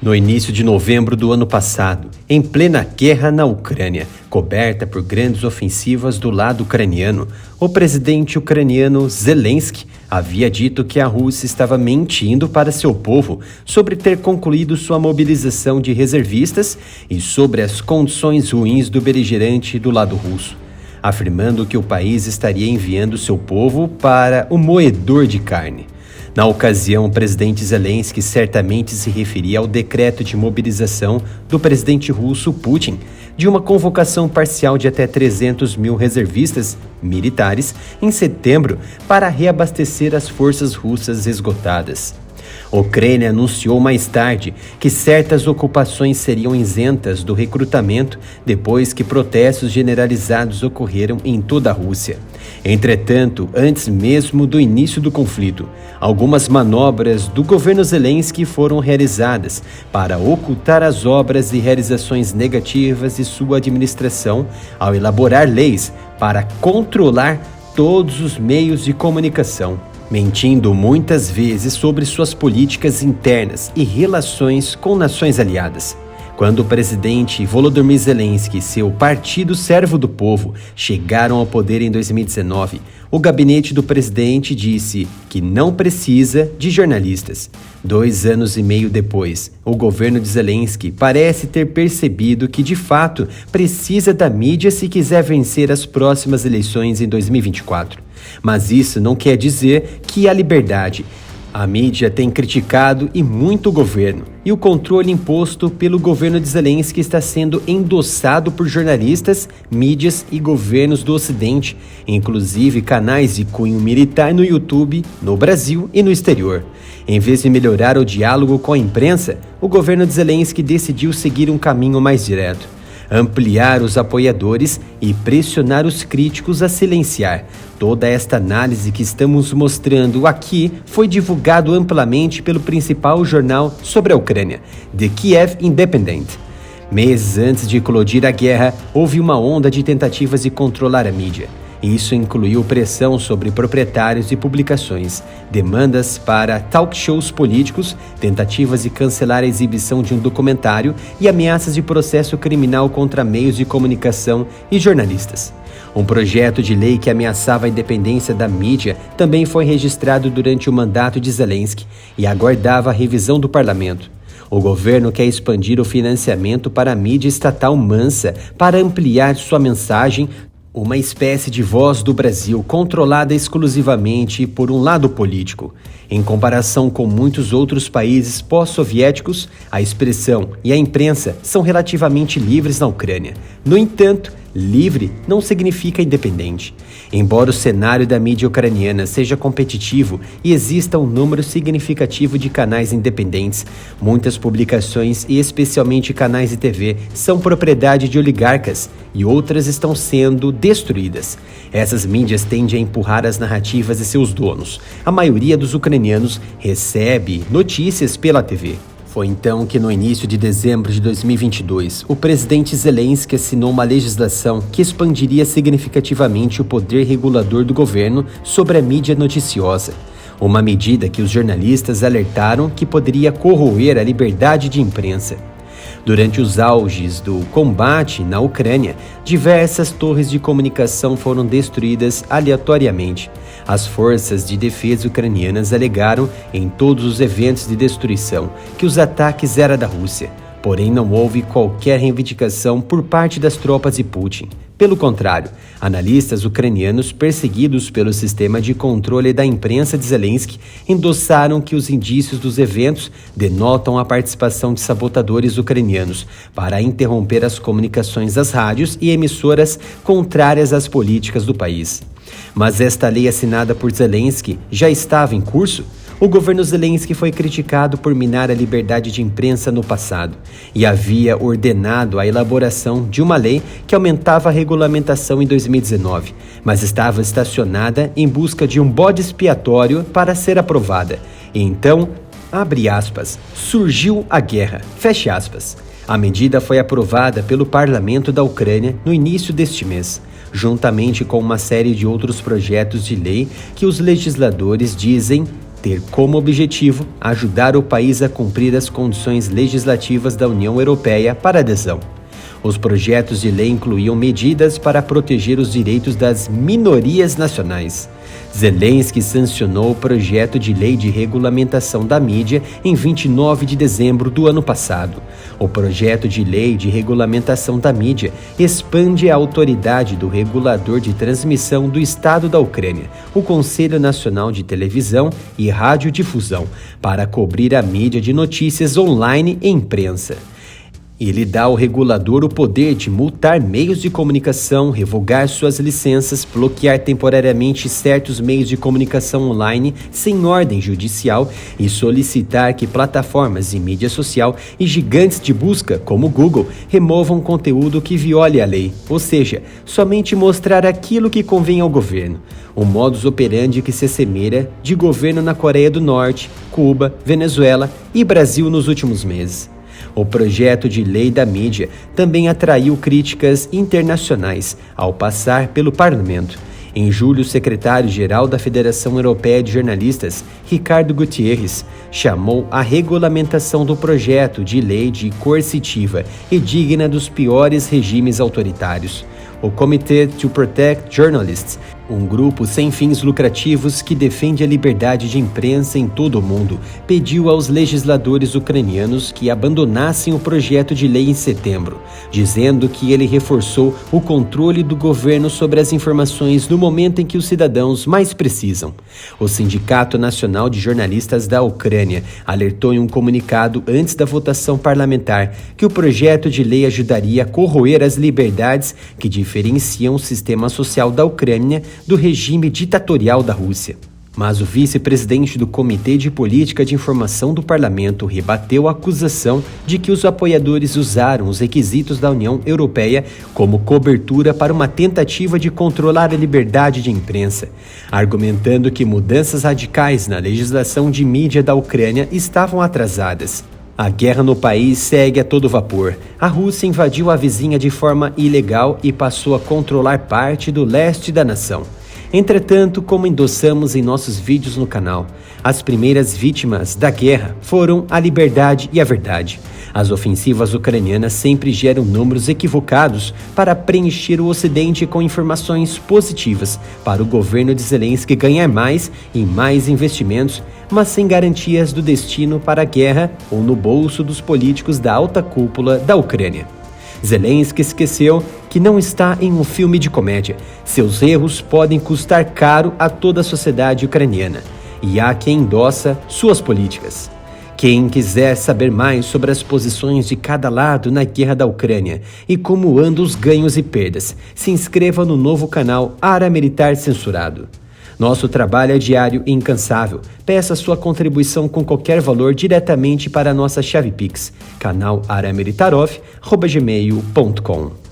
No início de novembro do ano passado, em plena guerra na Ucrânia, coberta por grandes ofensivas do lado ucraniano, o presidente ucraniano Zelensky havia dito que a Rússia estava mentindo para seu povo sobre ter concluído sua mobilização de reservistas e sobre as condições ruins do beligerante do lado russo, afirmando que o país estaria enviando seu povo para o moedor de carne. Na ocasião, o presidente Zelensky certamente se referia ao decreto de mobilização do presidente russo Putin de uma convocação parcial de até 300 mil reservistas militares em setembro para reabastecer as forças russas esgotadas. A Ucrânia anunciou mais tarde que certas ocupações seriam isentas do recrutamento depois que protestos generalizados ocorreram em toda a Rússia. Entretanto, antes mesmo do início do conflito, algumas manobras do governo Zelensky foram realizadas para ocultar as obras e realizações negativas de sua administração ao elaborar leis para controlar todos os meios de comunicação, mentindo muitas vezes sobre suas políticas internas e relações com nações aliadas. Quando o presidente Volodymyr Zelensky e seu Partido Servo do Povo chegaram ao poder em 2019, o gabinete do presidente disse que não precisa de jornalistas. 2 anos e meio depois, o governo de Zelensky parece ter percebido que, de fato, precisa da mídia se quiser vencer as próximas eleições em 2024. Mas isso não quer dizer que a liberdade. A mídia tem criticado e muito o governo, e o controle imposto pelo governo de Zelensky está sendo endossado por jornalistas, mídias e governos do Ocidente, inclusive canais de cunho militar no YouTube, no Brasil e no exterior. Em vez de melhorar o diálogo com a imprensa, o governo de Zelensky decidiu seguir um caminho mais direto: ampliar os apoiadores e pressionar os críticos a silenciar. Toda esta análise que estamos mostrando aqui foi divulgado amplamente pelo principal jornal sobre a Ucrânia, The Kiev Independent. Meses antes de eclodir a guerra, houve uma onda de tentativas de controlar a mídia. Isso incluiu pressão sobre proprietários de publicações, demandas para talk shows políticos, tentativas de cancelar a exibição de um documentário e ameaças de processo criminal contra meios de comunicação e jornalistas. Um projeto de lei que ameaçava a independência da mídia também foi registrado durante o mandato de Zelensky e aguardava a revisão do parlamento. O governo quer expandir o financiamento para a mídia estatal mansa para ampliar sua mensagem, uma espécie de Voz do Brasil controlada exclusivamente por um lado político. Em comparação com muitos outros países pós-soviéticos, a expressão e a imprensa são relativamente livres na Ucrânia. No entanto, livre não significa independente. Embora o cenário da mídia ucraniana seja competitivo e exista um número significativo de canais independentes, muitas publicações e especialmente canais de TV são propriedade de oligarcas e outras estão sendo destruídas. Essas mídias tendem a empurrar as narrativas de seus donos. A maioria dos ucranianos recebe notícias pela TV. Foi então que, no início de dezembro de 2022, o presidente Zelensky assinou uma legislação que expandiria significativamente o poder regulador do governo sobre a mídia noticiosa. Uma medida que os jornalistas alertaram que poderia corroer a liberdade de imprensa. Durante os auges do combate na Ucrânia, diversas torres de comunicação foram destruídas aleatoriamente. As forças de defesa ucranianas alegaram em todos os eventos de destruição que os ataques eram da Rússia, porém não houve qualquer reivindicação por parte das tropas de Putin. Pelo contrário, analistas ucranianos perseguidos pelo sistema de controle da imprensa de Zelensky endossaram que os indícios dos eventos denotam a participação de sabotadores ucranianos para interromper as comunicações das rádios e emissoras contrárias às políticas do país. Mas esta lei assinada por Zelensky já estava em curso? O governo Zelensky foi criticado por minar a liberdade de imprensa no passado e havia ordenado a elaboração de uma lei que aumentava a regulamentação em 2019, mas estava estacionada em busca de um bode expiatório para ser aprovada. E então, abre aspas, surgiu a guerra, fecha aspas. A medida foi aprovada pelo parlamento da Ucrânia no início deste mês, juntamente com uma série de outros projetos de lei que os legisladores dizem ter como objetivo ajudar o país a cumprir as condições legislativas da União Europeia para adesão. Os projetos de lei incluíam medidas para proteger os direitos das minorias nacionais. Zelensky sancionou o projeto de lei de regulamentação da mídia em 29 de dezembro do ano passado. O projeto de lei de regulamentação da mídia expande a autoridade do regulador de transmissão do Estado da Ucrânia, o Conselho Nacional de Televisão e Radiodifusão, para cobrir a mídia de notícias online e imprensa. Ele dá ao regulador o poder de multar meios de comunicação, revogar suas licenças, bloquear temporariamente certos meios de comunicação online sem ordem judicial e solicitar que plataformas de mídia social e gigantes de busca, como o Google, removam conteúdo que viole a lei, ou seja, somente mostrar aquilo que convém ao governo. Um modus operandi que se assemelha de governo na Coreia do Norte, Cuba, Venezuela e Brasil nos últimos meses. O projeto de lei da mídia também atraiu críticas internacionais ao passar pelo parlamento. Em julho, o secretário-geral da Federação Europeia de Jornalistas, Ricardo Gutierrez, chamou a regulamentação do projeto de lei de coercitiva e digna dos piores regimes autoritários. O Committee to Protect Journalists, um grupo sem fins lucrativos que defende a liberdade de imprensa em todo o mundo, pediu aos legisladores ucranianos que abandonassem o projeto de lei em setembro, dizendo que ele reforçou o controle do governo sobre as informações no momento em que os cidadãos mais precisam. O Sindicato Nacional de Jornalistas da Ucrânia alertou em um comunicado antes da votação parlamentar que o projeto de lei ajudaria a corroer as liberdades que diferenciam o sistema social da Ucrânia do regime ditatorial da Rússia. Mas o vice-presidente do Comitê de Política de Informação do Parlamento rebateu a acusação de que os apoiadores usaram os requisitos da União Europeia como cobertura para uma tentativa de controlar a liberdade de imprensa, argumentando que mudanças radicais na legislação de mídia da Ucrânia estavam atrasadas. A guerra no país segue a todo vapor. A Rússia invadiu a vizinha de forma ilegal e passou a controlar parte do leste da nação. Entretanto, como endossamos em nossos vídeos no canal, as primeiras vítimas da guerra foram a liberdade e a verdade. As ofensivas ucranianas sempre geram números equivocados para preencher o Ocidente com informações positivas para o governo de Zelensky ganhar mais e mais investimentos, mas sem garantias do destino para a guerra ou no bolso dos políticos da alta cúpula da Ucrânia. Zelensky esqueceu que não está em um filme de comédia. Seus erros podem custar caro a toda a sociedade ucraniana, e há quem endossa suas políticas. Quem quiser saber mais sobre as posições de cada lado na guerra da Ucrânia e como andam os ganhos e perdas, se inscreva no novo canal Área Militar Censurado. Nosso trabalho é diário e incansável. Peça sua contribuição com qualquer valor diretamente para a nossa chave Pix, canal aramilitarov@gmail.com.